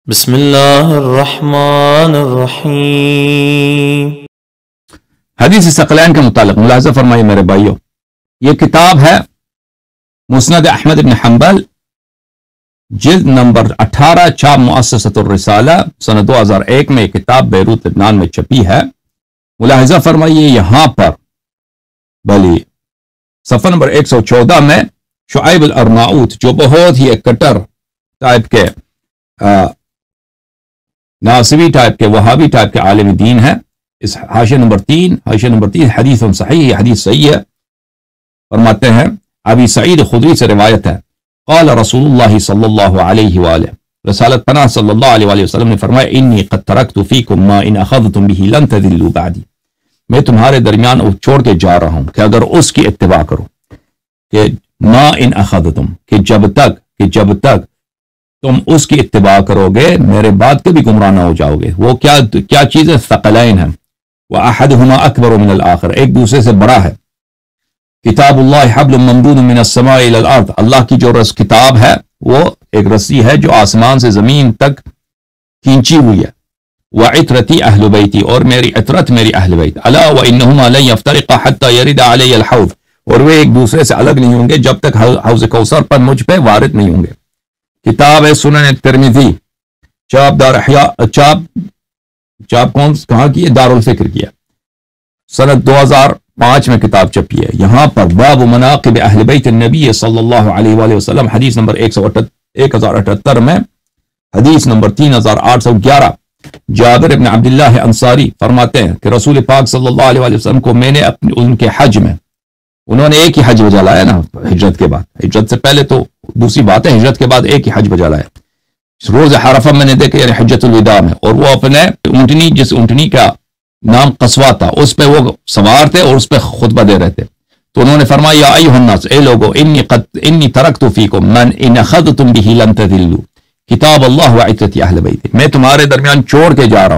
بسم اللہ الرحمن الرحیم۔ حدیث ثقلین کے متعلق ملاحظہ فرمائیے میرے بھائیوں، یہ کتاب ہے مسند احمد بن حنبل، جلد نمبر 18، چھاپ مؤسسۃ الرسالہ، سنہ 2001 میں یہ کتاب بیروت لبنان میں چھپی ہے۔ ملاحظہ فرمائیے یہاں پر بلی صفحہ نمبر 114 میں شعیب الارناؤوت، جو بہت ہی ایک کٹر ٹائپ کے ناصبی ٹائپ کے وہابی ٹائپ کے عالم دین ہے، اس حاشیہ نمبر 3 حدیث صحیح، یہ حدیث صحیح ہے۔ فرماتے ہیں ابی سعید خدری سے روایت ہے، قال رسول اللہ صلی اللہ علیہ وآلہ، رسالت پناہ صلی اللہ علیہ وآلہ وسلم نے فرمایا، انی قد ترکت فیکم ما ان اخذتم به لن تذلوا بعدی، میں تمہارے درمیان چھوڑ کے جا رہا ہوں کہ اگر اس کی اتباع کرو، کہ ما ان اخذتم، کہ جب تک تم اس کی اتباع کرو گے میرے بعد کبھی گمراہ نہ ہو جاؤ گے۔ وہ کیا چیز ہے؟ ثقلین ہے، وَأَحَدُهُمَا أَكْبَرُ مِنَ الْآخِرِ، ایک دوسرے سے بڑا ہے۔ کتاب اللہ حبل ممدود من السماء الى الارض، اللہ کی جو کتاب ہے وہ ایک رسی ہے جو آسمان سے زمین تک کھینچی ہوئی ہے۔ وعطرتی اہل بیتی، اور میری عطرت میری اہل بیت، الا وانہما لن یفترقا حتی یرد علی الحوض، اور وہ ایک دوسرے سے الگ نہیں ہوں گے جب تک حوض کوثر پر مجھ پہ وارد نہیں ہوں گے۔ کتاب ہے سنن ترمذی، چاپ کہاں کی ہے؟ دارالفکر کی ہے، سنت 2005 میں کتاب چھپی ہے۔ یہاں پر باب مناقب اہل بیت النبی صلی اللہ علیہ وآلہ وسلم، حدیث نمبر 1078 میں، حدیث نمبر 3811، جابر ابن عبداللہ انصاری فرماتے ہیں کہ رسول پاک صلی اللہ علیہ وآلہ وسلم کو میں نے ان کے حج میں، انہوں نے ایک ہی حج بجا لایا نا ہجرت کے بعد، ہجرت سے پہلے تو دوسری بات ہے، ہجرت کے بعد ایک ہی حج بجا لایا۔ روز عرفہ میں نے دیکھا، یعنی حجۃ الوداع میں، اور وہ اپنے اونٹنی، جس اونٹنی کا نام قصوہ تھا، اس پہ وہ سوار تھے اور اس پہ خطبہ دے رہے تھے، تو انہوں نے فرمایا یا ایھا الناس، اے لوگو، انی ترکت فیکم من ان اخذتم به لن تذلوا، کتاب اللہ وعطرتی اہل بیت، میں تمہارے درمیان چھوڑ کے جا رہا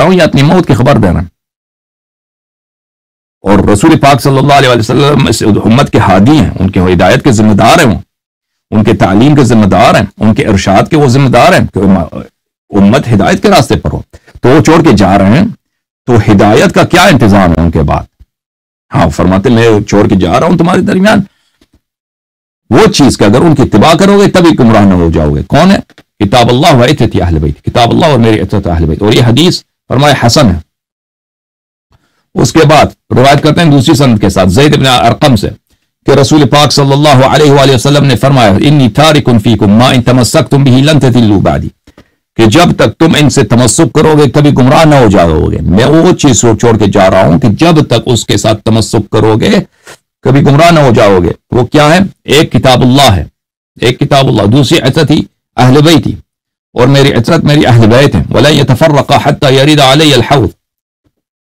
ہوں یا اپنی موت کی خبر دینا۔ اور رسول پاک صلی اللہ علیہ وسلم اس امت کے ہادی ہیں، ان کے ہدایت کے ذمہ دار ہیں، ان کے تعلیم کے ذمہ دار ہیں، ان کے ارشاد کے وہ ذمہ دار ہیں کہ امت ہدایت کے راستے پر ہو، تو وہ چھوڑ کے جا رہے ہیں، تو ہدایت کا کیا انتظام ہے ان کے بعد؟ ہاں فرماتے میں چھوڑ کے جا رہا ہوں تمہارے درمیان وہ چیز کہ اگر ان کی اتباع کرو گے تبھی گمراہ نہ ہو جاؤ گے۔ کون ہے؟ کتاب اللہ وعطرتی اہل بیت، کتاب اللہ اور میری عطرت اہل بیت، اور یہ حدیث فرمایا حسن ہے۔ اس کے بعد روایت کرتے ہیں دوسری سند کے ساتھ زید بن ارقم سے کہ رسول پاک صلی اللہ علیہ وآلہ وسلم نے فرمایا، انی تارک فیکم ما ان تمسکتم به لن تضلوا بعدی، کہ جب تک تم ان سے تمسک کرو گے کبھی گمراہ نہ ہو جاؤ گے۔ میں وہ چیز چھوڑ کے جا رہا ہوں کہ جب تک اس کے ساتھ تمسک کرو گے کبھی گمراہ نہ ہو جاؤ گے۔ وہ کیا ہے؟ ایک کتاب اللہ ہے، ایک کتاب اللہ، دوسری عطرت ہی اہل بیت ہی، اور میری عطرت میری اہل بیت ہیں، ولا يتفرقا حتى يرد علی الحوض،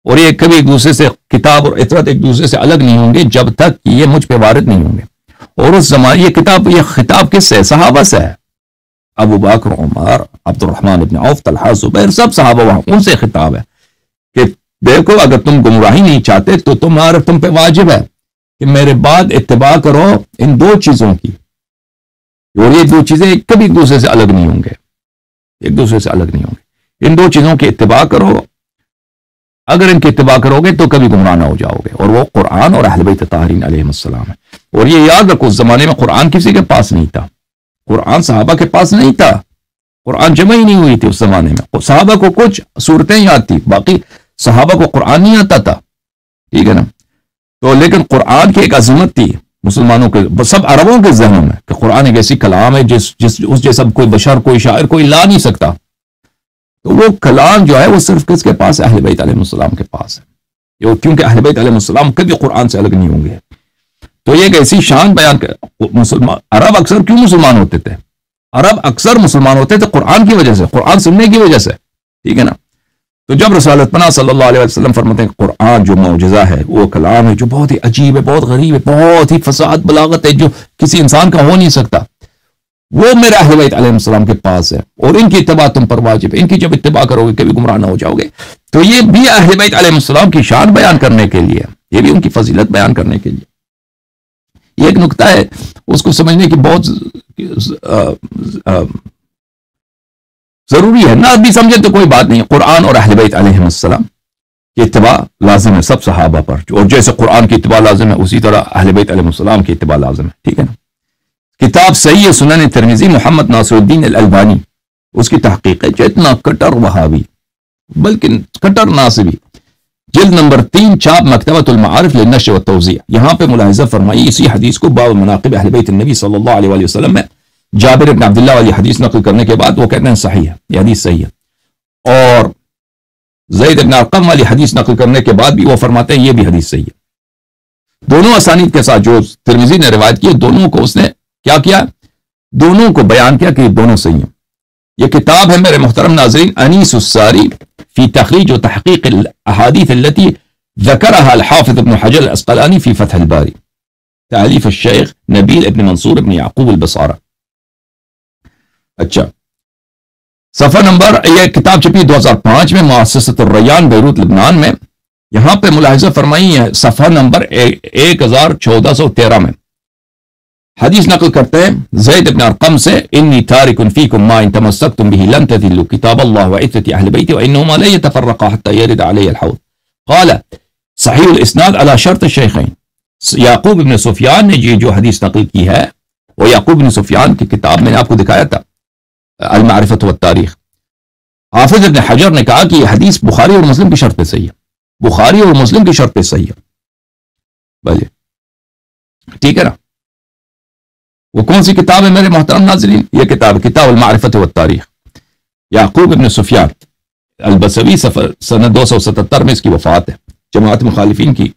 اور یہ کبھی ایک دوسرے سے، کتاب اور عطرت ایک دوسرے سے الگ نہیں ہوں گے جب تک یہ مجھ پہ وارد نہیں ہوں گے۔ اور اس زمانے یہ خطاب کس سے؟ صحابہ سے ہے، ابو بکر، عمر، عبد الرحمن ابن عوف، طلحہ، زبیر، سب صحابہ وہاں، ان سے خطاب ہے کہ دیکھو اگر تم گمراہی نہیں چاہتے تو تم پہ واجب ہے کہ میرے بعد اتباع کرو ان دو چیزوں کی، اور یہ دو چیزیں کبھی ایک دوسرے سے الگ نہیں ہوں گے، ان دو چیزوں کی اتباع کرو، اگر ان کی اتباع کرو گے تو کبھی گمراہ نہ ہو جاؤ گے، اور وہ قرآن اور اہل بیت طاہرین علیہم السلام ہے۔ اور یہ یاد رکھو اس زمانے میں قرآن کسی کے پاس نہیں تھا، قرآن صحابہ کے پاس نہیں تھا، قرآن جمع ہی نہیں ہوئی تھی اس زمانے میں، صحابہ کو کچھ صورتیں یاد تھی، باقی صحابہ کو قرآن نہیں آتا تھا، ٹھیک ہے نا؟ تو لیکن قرآن کی ایک عظمت تھی مسلمانوں کے، سب عربوں کے ذہنوں میں، کہ قرآن ایک ایسی کلام ہے اس جیسا کوئی بشر، کوئی شاعر، کوئی لا نہیں سکتا۔ تو وہ کلام جو ہے وہ صرف کس کے پاس ہے؟ اہل بیت علیہ السلام کے پاس ہے، کیونکہ اہل بیت علیہ السلام کبھی قرآن سے الگ نہیں ہوں گے۔ تو یہ ایک ایسی شان بیان کر، عرب اکثر کیوں مسلمان ہوتے تھے؟ عرب اکثر مسلمان ہوتے تھے قرآن کی وجہ سے، قرآن سننے کی وجہ سے، ٹھیک ہے نا؟ تو جب رسالت پناہ صلی اللہ علیہ وسلم فرماتے ہیں قرآن جو معجزہ ہے، وہ کلام ہے جو بہت ہی عجیب ہے، بہت غریب ہے، بہت ہی فصاحت بلاغت ہے، جو کسی انسان کا ہو نہیں سکتا، وہ میرے اہل بیت علیہ السلام کے پاس ہے، اور ان کی اتباع تم پر واجب ہے، ان کی جب اتباع کرو گے کبھی گمراہ نہ ہو جاؤ گے۔ تو یہ بھی اہل بیت علیہ السلام کی شان بیان کرنے کے لیے، یہ بھی ان کی فضیلت بیان کرنے کے لیے۔ یہ ایک نقطہ ہے، اس کو سمجھنے کی بہت ضروری ہے، نہ بھی سمجھے تو کوئی بات نہیں، قرآن اور اہل بیت علیہ السلام کی اتباع لازم ہے سب صحابہ پر، اور جیسے قرآن کی اتباع لازم ہے اسی طرح اہل بیت علیہ السلام کی اتباع لازم ہے، ٹھیک ہے نا۔ کتاب صحیح سنن ترمذی، محمد ناصر الدین الالبانی اس کی تحقیق ہے، جو اتنا کٹر وہابی بلکہ کٹر ناصبی، جلد نمبر 3 چھاپ مکتبۃ المعارف للنشر والتوزیع، یہاں پہ ملاحظہ فرمائی اسی حدیث کو باب مناقب اہل بیت النبی صلی اللہ علیہ وآلہ وسلم میں جابر بن عبداللہ والی حدیث نقل کرنے کے بعد وہ کہتے ہیں صحیح ہے، یہ حدیث صحیح ہے، اور زید بن ارقم والی حدیث نقل کرنے کے بعد بھی وہ فرماتے ہیں یہ بھی حدیث صحیح ہے۔ دونوں اسانید کے ساتھ جو ترمذی نے روایت کی، دونوں کو اس نے کیا کیا، دونوں کو بیان کیا کہ یہ دونوں صحیح ہیں۔ یہ کتاب ہے میرے محترم ناظرین انیس الساری فی تخریج و تحقیق الاحادیث التي ذکرها الحافظ ابن حجر الاسقلانی فی فتح الباری، تالیف الشیخ نبیل ابن منصور ابن یعقوب البصارہ۔ اچھا، صفحہ نمبر، یہ کتاب چھپی 2005 میں مؤسسۃ الریان بیروت لبنان میں، یہاں پہ ملاحظہ فرمائی ہے صفحہ نمبر 1413 میں حدیث نقل کرتے ہیں زید بن ارقم سے، انی تارک فیکم ما ان تمسکتم به لن تضلوا کتاب اللہ وعترۃ اہل بیت وانہما لا يتفرقا حتى يرد علی الحوض، قال صحیح الاسناد علی شرط الشیخین۔ یعقوب بن سفیان نے یہ جو حدیث نقل کی ہے، وہ یعقوب بن سفیان کی کتاب میں نے آپ کو دکھایا تھا المعرفۃ والتاریخ، حافظ ابن حجر نے کہا کہ یہ حدیث بخاری اور مسلم کی شرط پہ صحیح ہے، بخاری اور مسلم کی شرط پہ صحیح ہے، بھلے ٹھیک ہے نا۔ وہ کون سی کتاب ہے میرے محترم ناظرین؟ یہ کتاب کتاب المعرفۃ والتاریخ، یعقوب ابن سفیان البصری، سنہ 277 میں اس کی وفات ہے، جماعت مخالفین کی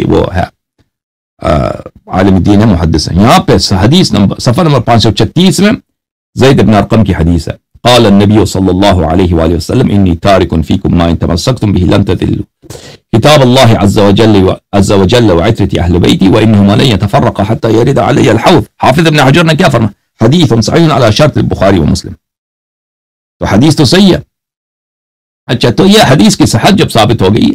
وہ ہے، عالم دین ہے، محدث ہے۔ یہاں پہ حدیث نمبر صفحہ نمبر 536 میں زید بن ارقم کی حدیث ہے، قال النبی صلی اللہ علیہ وآلہ وسلم انی تارک فیکم ما ان تمسکتم به لن تضلوا کتاب اللہ عز وجل وعترۃ اہل بیتی وانہما لن يتفرقا حتى يرد علی الحوض۔ حافظ ابن حجر نے کیا فرمایا؟ حدیث صحیح علی شرط البخاری ومسلم، تو حدیث تو صحیح ہے۔ اچھا، تو یہ حدیث کی صحت جب ثابت ہو گئی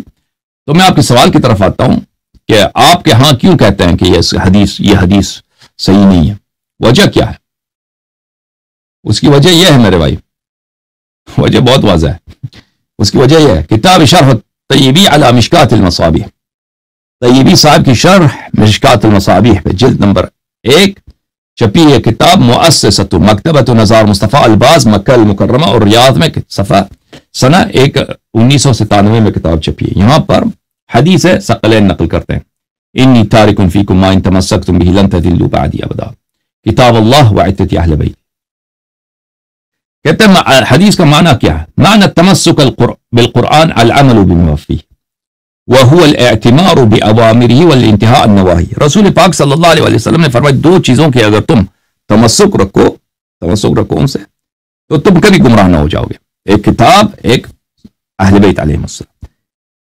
تو میں آپ کے سوال کی طرف آتا ہوں کہ آپ کے ہاں کیوں کہتے ہیں کہ یہ حدیث صحیح نہیں ہے؟ وجہ کیا ہے؟ اس کی وجہ یہ ہے میرے بھائی، وجہ بہت واضح ہے، اس کی وجہ یہ ہے کتاب شرح طیبی علی مشکات المصابیح، طیبی صاحب کی شرح مشکات المصابیح پہ جلد نمبر 1 چھپی ہے کتاب مؤسسۃ مکتبۃ نزار مصطفیٰ الباز مکہ المکرمہ اور ریاض میں، صفحہ سنہ 1997 میں کتاب چھپی ہے۔ یہاں پر حدیث ثقلین نقل کرتے ہیں، انی تارک فیکم ما ان تمسکتم به لن تضلوا بعدی ابدا کتاب اللہ وعترۃ اہل بیت۔ کہتے ہیں حدیث کا معنی کیا ہے؟ معنی تمسک بالقرآن العمل بما فیہ وهو الاعتمار بأوامره والانتهاء عن نواہی۔ رسول پاک صلی اللہ علیہ وسلم نے فرمایا دو چیزوں کے اگر تم تمسک رکھو ان سے تو تم کبھی گمراہ نہ ہو جاؤ گے، ایک کتاب، ایک اہل بیت علیہ السلام۔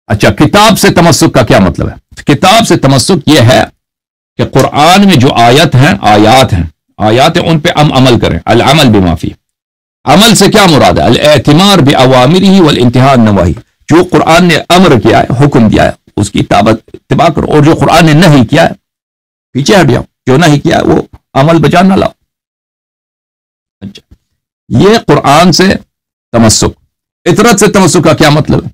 اچھا، کتاب سے تمسک کا کیا مطلب ہے؟ کتاب سے تمسک یہ ہے کہ قرآن میں جو آیات ہیں ان پہ ہم عمل کریں، العمل بما فیہ۔ عمل سے کیا مراد ہے؟ الاعتمار بأوامرہ والانتہاء عن نواہی، جو قرآن نے امر کیا ہے، حکم دیا ہے، اس کی اتباع کرو، اور جو قرآن نے نہیں کیا ہے پیچھے ہٹ جاؤ، جو نہیں کیا ہے وہ عمل بجا نہ لاؤ۔ اچھا، یہ قرآن سے تمسک۔ اطرت سے تمسک کا کیا مطلب ہے؟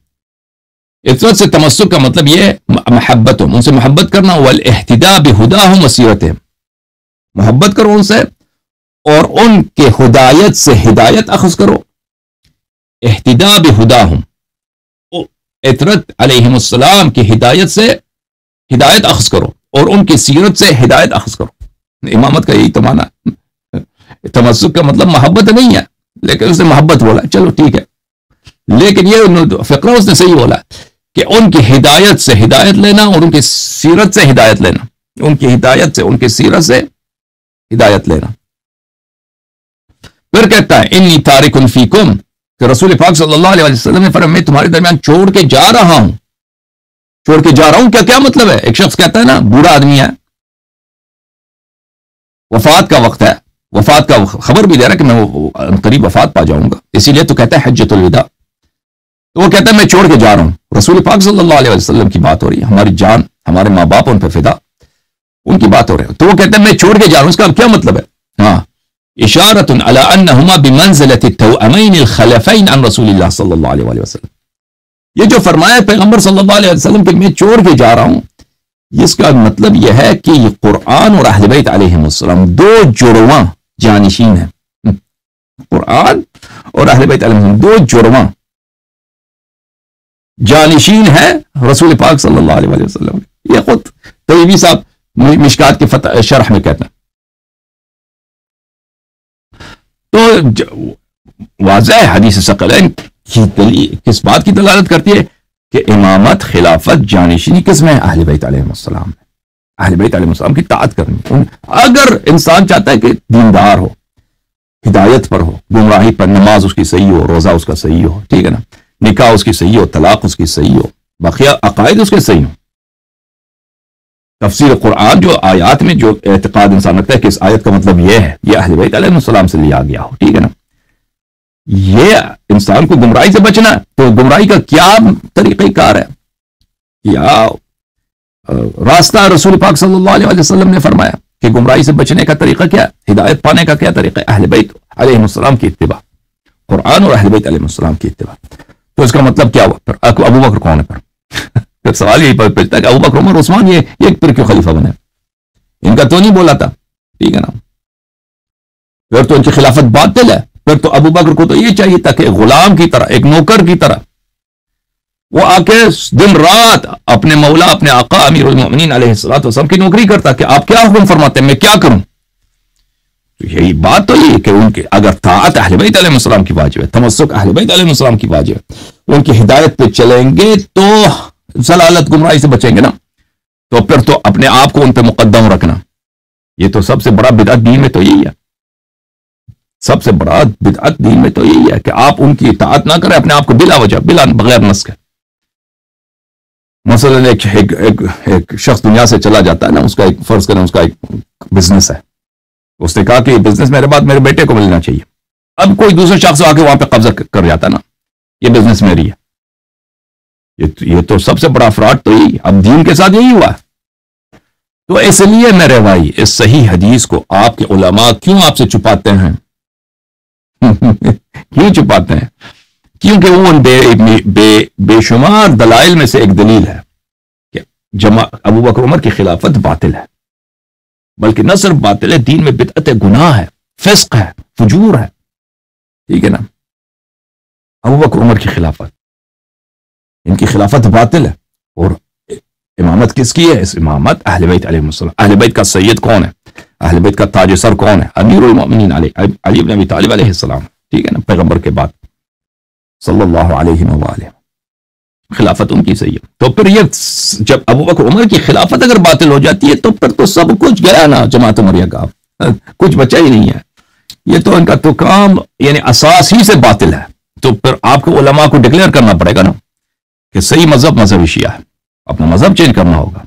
اطرت سے تمسک کا مطلب یہ محبتہم، ان سے محبت کرنا، والاہتداء بہداہم وسیرتہم، محبت کرو ان سے اور ان کے ہدایت سے ہدایت اخذ کرو۔ اہتداء بہداہم، اطرت علیہم السلام کی ہدایت سے ہدایت اخذ کرو اور ان کی سیرت سے ہدایت اخذ کرو۔ امامت کا یہی تو معنی ہے۔ تمسک کا مطلب محبت نہیں ہے، لیکن اس نے محبت بولا، چلو ٹھیک ہے، لیکن یہ فقرہ اس نے صحیح بولا کہ ان کی ہدایت سے ہدایت لینا اور ان کی سیرت سے ہدایت لینا، ان کی ہدایت سے، ان کی سیرت سے ہدایت لینا۔ پھر کہتا ہے انی تارک فیکم، کہ رسول پاک صلی اللہ علیہ وسلم نے فرمایا میں تمہارے درمیان چھوڑ کے جا رہا ہوں۔ چھوڑ کے جا رہا ہوں کیا مطلب ہے؟ ایک شخص کہتا ہے نا بوڑھا آدمی ہے، وفات کا وقت ہے، وفات کا خبر بھی دے رہا ہے کہ میں قریب وفات پا جاؤں گا، اسی لیے تو کہتا ہے حجۃ الوداع۔ تو وہ کہتا ہے میں چھوڑ کے جا رہا ہوں، رسول پاک صلی اللہ علیہ وسلم کی بات ہو رہی ہے، ہماری جان، ہمارے ماں باپ ان پہ فدا، ان کی بات ہو رہی ہے، تو وہ کہتا ہے میں چھوڑ کے جا رہا ہوں، اس کا کیا مطلب ہے؟ ہاں، اشارۃ علی انہما بمنزلۃ التوأمین الخلفین عن رسول اللہ صلی اللہ علیہ وآلہ وسلم. یہ جو فرمایا پیغمبر صلی اللہ علیہ وسلم کہ میں چھوڑ کے جا رہا ہوں، اس کا مطلب یہ ہے کہ یہ قرآن اور اہل بیت علیہم السلام دو جڑواں جانشین ہیں. قرآن اور اہل بیت علیہم السلام دو جڑواں جانشین ہے رسول پاک صلی اللہ علیہ وسلم. یہ خود طیبی صاحب مشکات کے شرح میں کہتے ہیں. تو واضح حدیث ثقلین کی کس بات کی دلالت کرتی ہے کہ امامت، خلافت، جانشینی کس میں ہے؟ اہل بیت علیہ السلام میں. اہل بیت علیہ السلام کی طاعت کرنی. اگر انسان چاہتا ہے کہ دیندار ہو، ہدایت پر ہو، گمراہی پر، نماز اس کی صحیح ہو، روزہ اس کا صحیح ہو، ٹھیک ہے نا، نکاح اس کی صحیح ہو، طلاق اس کی صحیح ہو، بقیہ عقائد اس کے صحیح ہو، تفسیر قرآن جو آیات میں جو اعتقاد انسان رکھتا ہے کہ اس آیت کا مطلب یہ ہے، یہ اہل بیت علیہ السلام سے لیا گیا ہو، ٹھیک ہے نا، یہ انسان کو گمراہی سے بچنا ہے. تو گمراہی کا کیا طریقہ کار ہے؟ یا راستہ رسول پاک صلی اللہ علیہ وسلم نے فرمایا کہ گمراہی سے بچنے کا طریقہ کیا ہے، ہدایت پانے کا کیا طریقہ ہے؟ اہل بیت علیہ السلام کی اتباع، قرآن اور اہل بیت علیہ السلام کی اتباع. تو اس کا مطلب کیا ہوا؟ پھر ابو بکر کون ہے؟ پھر سوال یہی پوچھتا ہے کہ ابو بکر، عمر، عثمان یہ پھر کیوں خلیفہ بنے؟ ان کا تو نہیں بولا تھا، ٹھیک ہے نا، پھر تو ان کی خلافت باطل ہے. پھر تو ابو بکر کو تو یہ چاہیے تھا کہ غلام کی طرح، ایک نوکر کی طرح وہ آ کے دن رات اپنے مولا، اپنے آقا امیر المؤمنین علیہ الصلوۃ والسلام کی نوکری کرتا کہ آپ کیا حکم فرماتے ہیں، میں کیا کروں. تو یہی بات تو یہ کہ ان کے اگر طاعت اہل بیت علیہ السلام کی واجب ہے، تمسک اہل بیت علیہ السلام کی واجب ہے، ان کی ہدایت پہ چلیں گے تو ضلالت، گمراہی سے بچیں گے نا. تو پھر تو اپنے آپ کو ان پہ مقدم رکھنا، یہ تو سب سے بڑا بدعت دین میں تو یہی ہے. سب سے بڑا بدعت دین میں تو یہی ہے کہ آپ ان کی اطاعت نہ کریں، اپنے آپ کو بلا وجہ، بغیر نس کے. مثلا ایک شخص دنیا سے چلا جاتا ہے نا، اس کا ایک فرض کریں اس کا ایک بزنس ہے، اس نے کہا کہ یہ بزنس میرے بعد میرے بیٹے کو ملنا چاہیے. اب کوئی دوسرا شخص آ کے وہاں پہ قبضہ کر جاتا نا، یہ بزنس میری ہے. یہ تو سب سے بڑا فراڈ تو یہی. اب دین کے ساتھ یہی ہوا. تو اس لیے میرے بھائی اس صحیح حدیث کو آپ کے علماء کیوں آپ سے چھپاتے ہیں؟ کیوں چھپاتے ہیں؟ کیونکہ وہ بے شمار دلائل میں سے ایک دلیل ہے کہ ابو بکر عمر کی خلافت باطل ہے، بلکہ نہ صرف باطل ہے، دین میں بدعت ہے، گناہ ہے، فسق ہے، فجور ہے، ٹھیک ہے نا. ابو بکر عمر کی خلافت، ان کی خلافت باطل ہے. اور امامت کس کی ہے؟ اس امامت اہل بیت علیہ السلام. اہل بیت کا سید کون ہے؟ اہل بیت کا تاج سر کون ہے؟ امیر المؤمنین علی بن ابی طالب علیہ السلام، ٹھیک ہے نا، پیغمبر کے بعد صلی اللہ علیہ وآلہ. خلافت ان کی صحیح ہے. تو پھر یہ جب ابو بکر عمر کی خلافت اگر باطل ہو جاتی ہے تو پھر تو سب کچھ گیا نا جماعت عمریہ کا، کچھ بچا ہی نہیں ہے. یہ تو ان کا تو کام یعنی اساس ہی سے باطل ہے. تو پھر آپ کو علماء کو ڈکلیئر کرنا پڑے گا نا کہ صحیح مذہب شیعہ ہے، اپنا مذہب چینج کرنا ہوگا.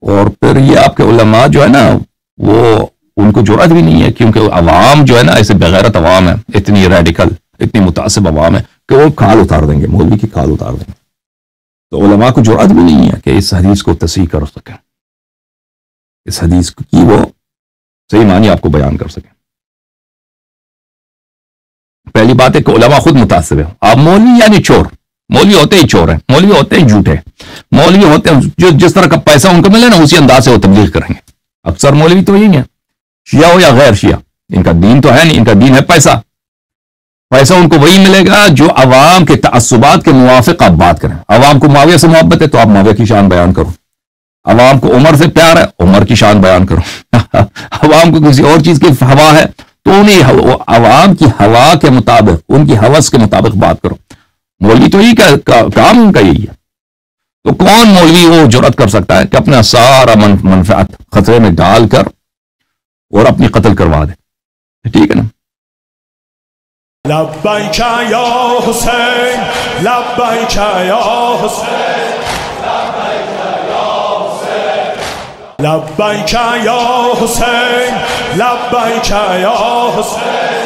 اور پھر یہ آپ کے علماء جو ہے نا وہ ان کو جرأت بھی نہیں ہے، کیونکہ عوام جو ہے نا ایسے بغیرت عوام ہے، اتنی ریڈیکل، اتنی متعصب عوام ہے کہ وہ کھال اتار دیں گے، مولوی کی کھال اتار دیں گے. تو علماء کو جرأت بھی نہیں ہے کہ اس حدیث کو تصحیح کر سکیں، اس حدیث کی وہ صحیح معنی آپ کو بیان کر سکیں. پہلی بات ہے کہ علماء خود متعصب ہیں. آپ مولوی یعنی چور، مولوی ہوتے ہی چور ہیں، مولوی ہوتے ہیں جھوٹے، مولوی ہوتے ہیں جو جس طرح کا پیسہ ان کو ملے نا اسی انداز سے وہ تبلیغ کریں گے. اکثر مولوی تو یہی ہیں، شیعہ ہو یا غیر شیعہ، ان کا دین تو ہے نہیں، ان کا دین ہے پیسہ. پیسہ ان کو وہی ملے گا جو عوام کے تعصبات کے موافق آپ بات کریں. عوام کو معاویہ سے محبت ہے تو آپ معاویہ کی شان بیان کرو، عوام کو عمر سے پیار ہے عمر کی شان بیان کرو، عوام کو کسی اور چیز کی ہوا ہے تو انہیں عوام کی ہوا کے مطابق، ان کی ہوس کے مطابق بات کرو. مولوی تو یہی کام ان کا یہی ہے. تو کون مولوی وہ جرأت کر سکتا ہے کہ اپنا سارا منفعت خطرے میں ڈال کر اور اپنی قتل کروا دے؟ ٹھیک ہے نا. لبیک یا حسین، لبیک یا حسین، لبیک یا حسین، لبیک یا حسین.